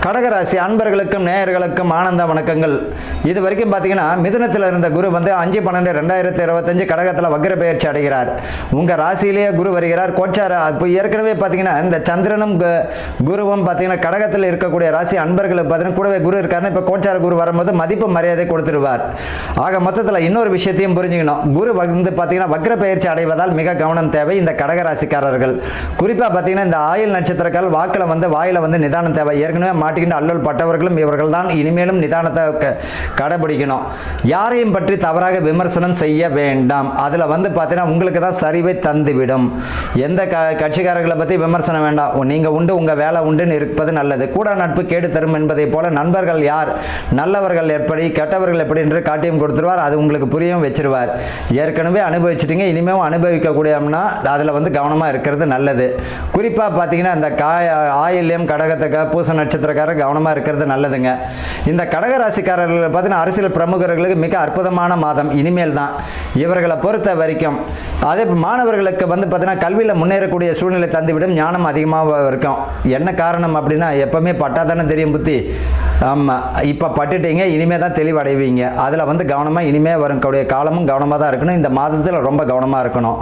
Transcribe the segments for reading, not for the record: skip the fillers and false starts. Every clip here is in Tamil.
கடகராசி அன்பர்களுக்கும் நேயர்களுக்கும் ஆனந்த வணக்கங்கள். இது வரைக்கும் பார்த்தீங்கன்னா மிதுனத்தில் இருந்த குரு வந்து 5/12/2025 கடகத்தில் வக்ர பெயர்ச்சி அடைகிறார். உங்கள் ராசியிலேயே குரு வருகிறார். கோச்சார இப்போ ஏற்கனவே பார்த்தீங்கன்னா இந்த சந்திரனும் குருவும் பார்த்தீங்கன்னா கடகத்தில் இருக்கக்கூடிய ராசி அன்பர்களுக்கு பார்த்தீங்கன்னா கூடவே குரு இருக்காருன்னு இப்போ கோச்சார குரு வரும்போது மதிப்பு மரியாதை கொடுத்துடுவார். ஆக மொத்தத்தில் இன்னொரு விஷயத்தையும் புரிஞ்சுக்கணும். குரு வந்து பார்த்தீங்கன்னா வக்ர பெயர்ச்சி அடைவதால் மிக கவனம் தேவை. இந்த கடகராசிக்காரர்கள் குறிப்பாக பார்த்தீங்கன்னா இந்த ஆயுள் நட்சத்திரக்கால் வாயில் வந்து நிதானம் தேவை. ஏற்கனவே மாட்டிக்கிட்டு அல்லல் பட்டவர்களும் இவர்கள் தான். இனிமேலும் நிதானத்தை கடைபிடிக்கணும். யாரையும் பற்றி தவறாக விமர்சனம் செய்ய வேண்டாம். அதில் வந்து பார்த்தீங்கன்னா உங்களுக்கு தான் சரிவை தந்துவிடும். எந்த கட்சிக்காரர்களை பற்றி விமர்சனம் வேண்டாம். நீங்கள் உண்டு உங்கள் வேலை உண்டுன்னு இருப்பது நல்லது. கூட நட்பு கேடு தரும் என்பதை போல நண்பர்கள் யார், நல்லவர்கள் எப்படி, கெட்டவர்கள் எப்படி என்று காட்டியும் கொடுத்துருவார். அது உங்களுக்கு புரியும் வச்சிருவார். ஏற்கனவே அனுபவிச்சிட்டிங்க, இனிமேலும் அனுபவிக்கக்கூடியம்னா அதில் வந்து கவனமாக இருக்கிறது நல்லது. குறிப்பாக பார்த்தீங்கன்னா இந்த ஆயில்யம் கடகத்துக்கு பூச நட்சத்திரக்காரர் கவனமாக இருக்கிறது நல்லதுங்க. இந்த கடகராசிக்காரர்கள் பார்த்தீங்கன்னா அரசியல் பிரமுகர்களுக்கு மிக அற்புதமான மாதம் இனிமேல் தான். இவர்களை பொறுத்த வரைக்கும் அதே மாணவர்களுக்கு வந்து பார்த்தீங்கன்னா கல்வியில் முன்னேறக்கூடிய சூழ்நிலை தந்துவிடும். ஞானம் அதிகமாக இருக்கும். என்ன காரணம் அப்படின்னா எப்பவுமே பட்டா தானே தெரியும் புத்தி. ஆமாம், இப்போ பட்டுட்டீங்க, இனிமேல் தான் தெளிவடைவீங்க. அதில் வந்து கவனமாக இனிமேல் வரக்கூடிய காலமும் கவனமாக தான் இருக்கணும். இந்த மாதத்தில் ரொம்ப கவனமாக இருக்கணும்.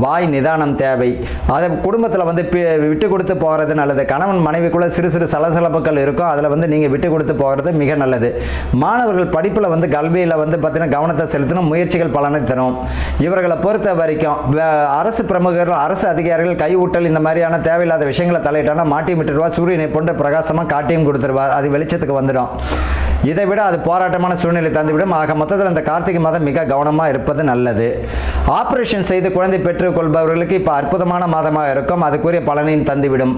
வாய் நிதானம் தேவை. அதை குடும்பத்தில் வந்து விட்டு கொடுத்து போகிறது நல்லது. கணவன் மனைவிக்குள்ள சிறு சிறு சலசலப்புகள் இருக்கும். அதில் வந்து நீங்கள் விட்டு கொடுத்து போகிறது மிக நல்லது. மாணவர்கள் படிப்பில் வந்து கல்வியில் வந்து பார்த்தீங்கன்னா கவனத்தை செலுத்தணும். முயற்சிகள் பலனை தரும். இவர்களை பொறுத்த வரைக்கும் அரசு பிரமுகர்கள், அரசு அதிகாரிகள் கையூட்டல் இந்த மாதிரியான தேவையில்லாத விஷயங்களை தலையிட்டானா மாட்டி விட்டுருவார். சூரியனை போன்று பிரகாசமாக காட்டியும் கொடுத்துருவார். அது வெளிச்சத்துக்கு வந்துடும். இதை விட அது போராட்டமான சூழ்நிலை தந்துவிடும். ஆக மொத்தத்தில் இந்த கார்த்திகை மாதம் மிக கவனமாக இருப்பது நல்லது. ஆபரேஷன் செய்து குழந்தை பெற்றுக் கொள்பவர்களுக்கு இப்போ அற்புதமான மாதமாக இருக்கும். அதுக்குரிய பலனையும் தந்துவிடும்.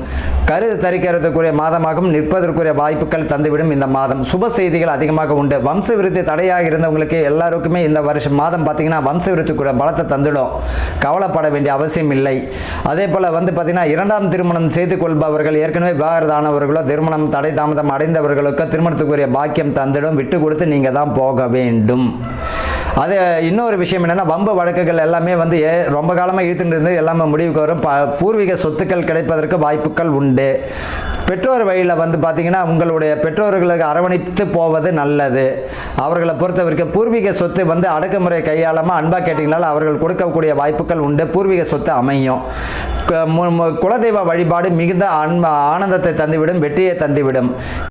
கருது தரிக்கிறதுக்குரிய மாதமாகவும் நிற்பதற்குரிய வாய்ப்புகள் தந்துவிடும். இந்த மாதம் சுப செய்திகள் அதிகமாக உண்டு. வம்ச விருத்தி தடையாக இருந்தவங்களுக்கு எல்லாருக்குமே இந்த வருஷம் மாதம் பார்த்தீங்கன்னா வம்ச விருத்திக்குரிய பலத்தை தந்துடும். கவலைப்பட வேண்டிய அவசியம் இல்லை. அதே போல் வந்து பார்த்தீங்கன்னா இரண்டாம் திருமணம் செய்து கொள்பவர்கள், ஏற்கனவே விவாகரத்தானவர்களோ திருமணம் தடை தாமதம் அடைந்தவர்களுக்கோ திருமணத்துக்குரிய பாக்கியம் தந்திடும். விட்டு கொடுத்து நீங்கள் தான் போக வேண்டும். அது இன்னொரு விஷயம் என்னென்னா வம்பு வழக்குகள் எல்லாமே வந்து ரொம்ப காலமாக இழுத்துட்டு இருந்து எல்லாமே முடிவுக்கு வரும். பூர்வீக சொத்துக்கள் கிடைப்பதற்கு வாய்ப்புகள் உண்டு. பெற்றோர் வழியில் வந்து பார்த்தீங்கன்னா உங்களுடைய பெற்றோர்களுக்கு அரவணைத்து போவது நல்லது. அவர்களை பொறுத்தவரைக்கும் பூர்வீக சொத்து வந்து அடக்குமுறை கையாளாமல் அன்பாக கேட்டிங்கனால அவர்கள் கொடுக்கக்கூடிய வாய்ப்புகள் உண்டு. பூர்வீக சொத்து அமையும். குலதெய்வ வழிபாடு மிகுந்த ஆனந்தத்தை தந்துவிடும், வெற்றியை தந்துவிடும்.